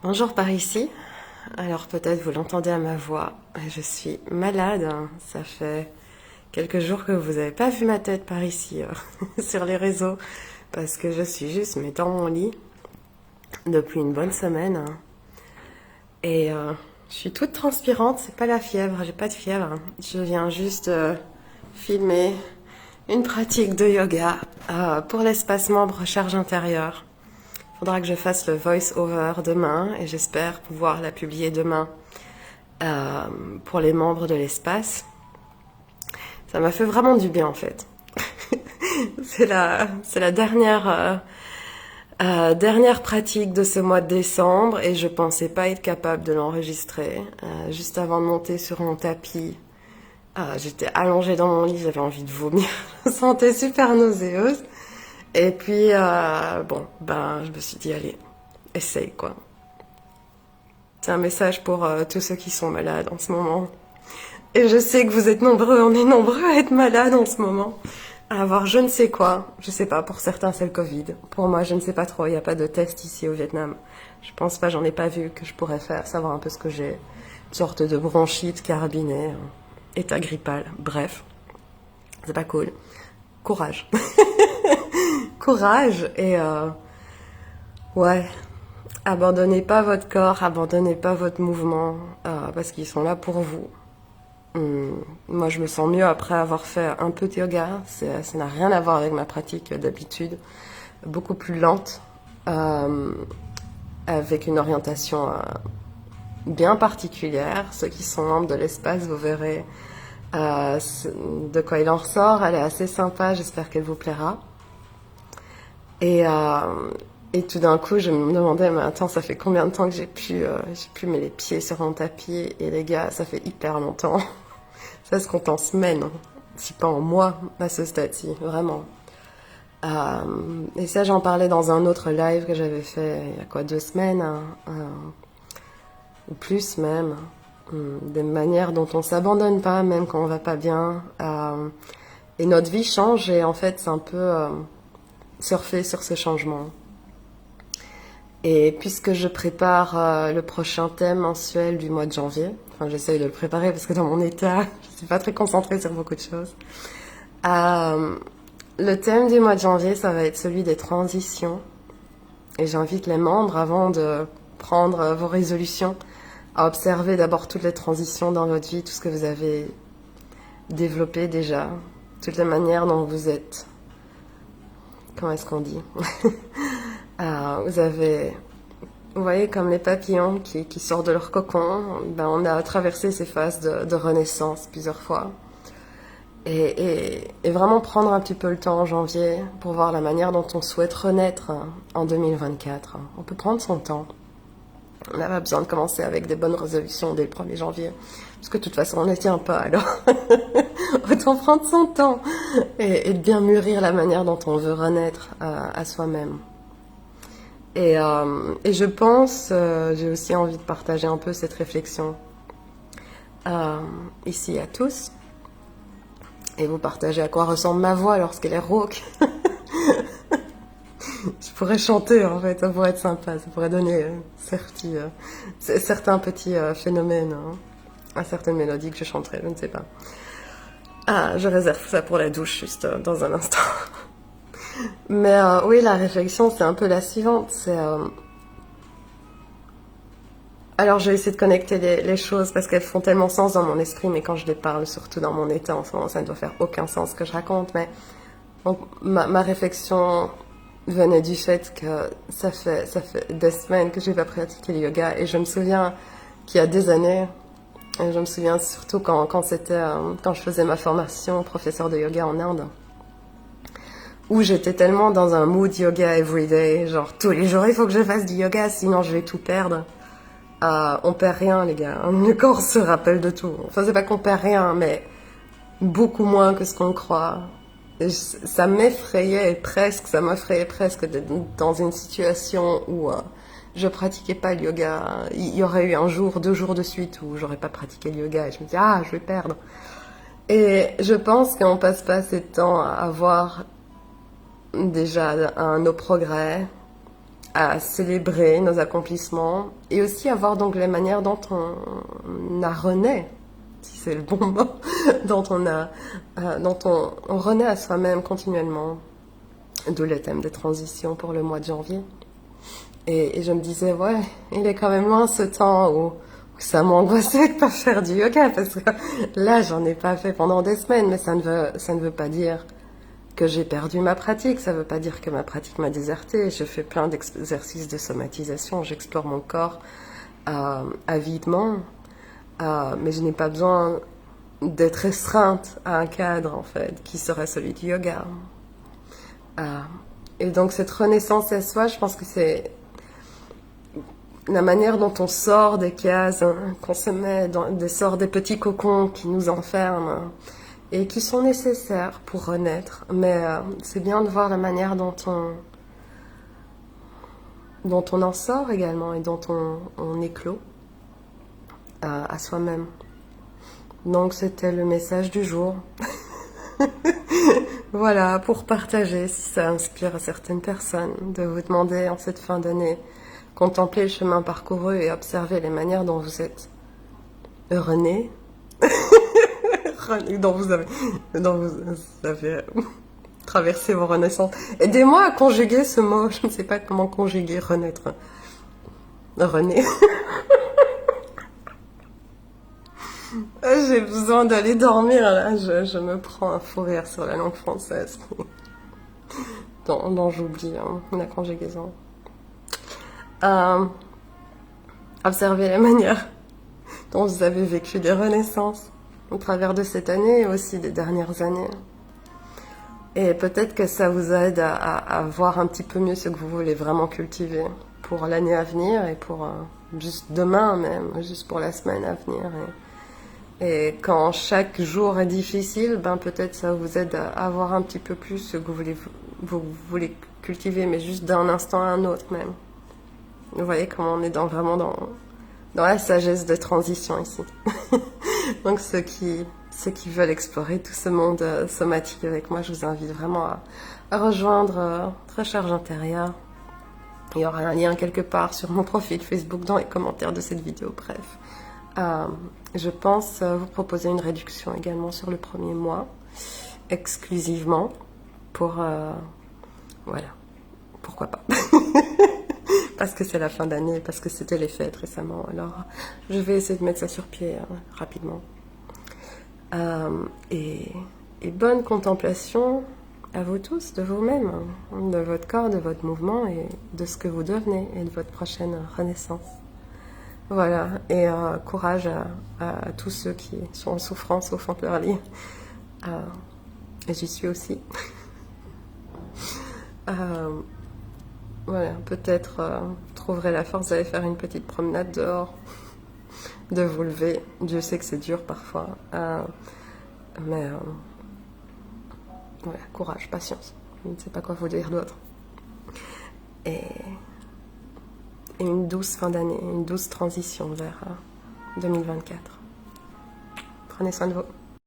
Bonjour par ici. Alors peut-être vous l'entendez à ma voix, je suis malade. Ça fait quelques jours que vous n'avez pas vu ma tête par ici sur les réseaux parce que je suis juste mais dans mon lit depuis une bonne semaine et je suis toute transpirante. C'est pas la fièvre, j'ai pas de fièvre. Je viens juste filmer une pratique de yoga pour l'espace membre charge intérieure. Faudra que je fasse le voice-over demain et j'espère pouvoir la publier demain pour les membres de l'espace. Ça m'a fait vraiment du bien en fait. c'est la dernière pratique de ce mois de décembre et je pensais pas être capable de l'enregistrer. Juste avant de monter sur mon tapis, j'étais allongée dans mon lit, j'avais envie de vomir. Je me sentais super nauséeuse. Et puis, je me suis dit, allez, essaye, quoi. C'est un message pour tous ceux qui sont malades en ce moment. Et je sais que vous êtes nombreux, on est nombreux à être malades en ce moment. À avoir je ne sais quoi, je sais pas, pour certains c'est le Covid. Pour moi, je ne sais pas trop, il n'y a pas de test ici au Vietnam. Je pense pas, j'en ai pas vu que je pourrais faire, savoir un peu ce que j'ai. Une sorte de bronchite carabinée, état grippal, bref. C'est pas cool. Courage. Courage et ouais, abandonnez pas votre corps, abandonnez pas votre mouvement parce qu'ils sont là pour vous. Moi, je me sens mieux après avoir fait un peu de yoga. Ça n'a rien à voir avec ma pratique d'habitude, beaucoup plus lente, avec une orientation bien particulière. Ceux qui sont membres de l'espace, vous verrez de quoi il en ressort. Elle est assez sympa, j'espère qu'elle vous plaira. Et tout d'un coup, je me demandais, mais attends, ça fait combien de temps que j'ai pu mettre les pieds sur mon tapis? Et les gars, ça fait hyper longtemps. Ça se compte en semaines, si pas en mois, à ce stade-ci, vraiment. Et ça, j'en parlais dans un autre live que j'avais fait il y a quoi, 2 semaines, ou plus même. Des manières dont on s'abandonne pas, même quand on va pas bien. Et notre vie change, et en fait, c'est un peu surfer sur ce changement. Et puisque je prépare le prochain thème mensuel du mois de janvier, enfin j'essaye de le préparer parce que dans mon état, je suis pas très concentrée sur beaucoup de choses. Le thème du mois de janvier, ça va être celui des transitions. Et j'invite les membres, avant de prendre vos résolutions, à observer d'abord toutes les transitions dans votre vie, tout ce que vous avez développé déjà, toutes les manières dont vous êtes. Comment est-ce qu'on dit? Vous voyez, comme les papillons qui sortent de leur cocon, on a traversé ces phases de renaissance plusieurs fois. Et vraiment prendre un petit peu le temps en janvier pour voir la manière dont on souhaite renaître en 2024. On peut prendre son temps. On n'a pas besoin de commencer avec des bonnes résolutions dès le 1er janvier. Parce que de toute façon, on ne tient pas, alors autant prendre son temps et de bien mûrir la manière dont on veut renaître à soi-même. Et je pense, j'ai aussi envie de partager un peu cette réflexion ici à tous. Et vous partagez à quoi ressemble ma voix lorsqu'elle est rauque. Je pourrais chanter en fait, ça pourrait être sympa, ça pourrait donner certains petits phénomènes à certaines mélodies que je chanterais, je ne sais pas. Je réserve ça pour la douche juste dans un instant. Mais oui, la réflexion c'est un peu la suivante, c'est... Alors j'ai essayé de connecter les choses parce qu'elles font tellement sens dans mon esprit, mais quand je les parle, surtout dans mon état en ce moment, ça ne doit faire aucun sens ce que je raconte. Mais donc, ma réflexion venait du fait que ça fait des semaines que je n'ai pas pratiqué le yoga, et je me souviens qu'il y a des années, et je me souviens surtout quand je faisais ma formation professeur de yoga en Inde, où j'étais tellement dans un mood yoga everyday, genre tous les jours il faut que je fasse du yoga sinon je vais tout perdre. On perd rien, les gars. Le corps se rappelle de tout. Enfin, c'est pas qu'on perd rien, mais beaucoup moins que ce qu'on croit. Et ça m'effrayait presque d'être dans une situation où je pratiquais pas le yoga. Il y aurait eu un jour, 2 jours de suite où j'aurais pas pratiqué le yoga et je me disais, je vais perdre. Et je pense qu'on passe pas assez de temps à voir déjà nos progrès, à célébrer nos accomplissements et aussi à voir donc les manières dont on a renaît, si c'est le bon mot, dont on renaît à soi-même continuellement, d'où le thème des transitions pour le mois de janvier. Et je me disais, ouais, il est quand même loin ce temps où ça m'angoissait de pas faire du yoga, parce que là, j'en ai pas fait pendant des semaines, mais ça ne veut pas dire que j'ai perdu ma pratique, ça veut pas dire que ma pratique m'a déserté. Je fais plein d'exercices de somatisation, j'explore mon corps avidement, mais je n'ai pas besoin d'être restreinte à un cadre, en fait, qui serait celui du yoga. Et donc cette renaissance à soi, je pense que c'est la manière dont on sort des cases, qu'on se met sort des petits cocons qui nous enferment et qui sont nécessaires pour renaître. Mais c'est bien de voir la manière dont on en sort également et dont on éclot à soi-même. Donc c'était le message du jour. Voilà, pour partager, si ça inspire certaines personnes, de vous demander en cette fin d'année, contempler le chemin parcouru et observer les manières dont vous êtes rené, dont vous avez traversé vos renaissances. Aidez-moi à conjuguer ce mot, je ne sais pas comment conjuguer renaître. René. J'ai besoin d'aller dormir là, je me prends un fou rire sur la langue française. dont j'oublie la conjugaison. Observez la manière dont vous avez vécu des renaissances au travers de cette année et aussi des dernières années. Et peut-être que ça vous aide à voir un petit peu mieux ce que vous voulez vraiment cultiver pour l'année à venir et pour juste demain même, juste pour la semaine à venir. Et quand chaque jour est difficile, ben peut-être ça vous aide à voir un petit peu plus ce que vous voulez cultiver, mais juste d'un instant à un autre même. Vous voyez comment on est vraiment dans la sagesse de transition ici. Donc ceux qui veulent explorer tout ce monde somatique avec moi, je vous invite vraiment à rejoindre Recharge intérieure. Il y aura un lien quelque part sur mon profil Facebook dans les commentaires de cette vidéo, bref. Je pense vous proposer une réduction également sur le premier mois, exclusivement, pour... voilà, pourquoi pas. Parce que c'est la fin d'année, parce que c'était les fêtes récemment, alors je vais essayer de mettre ça sur pied rapidement. Et bonne contemplation à vous tous, de vous-même, de votre corps, de votre mouvement et de ce que vous devenez et de votre prochaine renaissance. Voilà, et courage à tous ceux qui sont en souffrance au fond de leur lit. Et j'y suis aussi. Voilà, peut-être vous trouverez la force d'aller faire une petite promenade dehors, de vous lever. Dieu sait que c'est dur parfois. Mais voilà, courage, patience. Je ne sais pas quoi vous dire d'autre. Et une douce fin d'année, une douce transition vers 2024. Prenez soin de vous.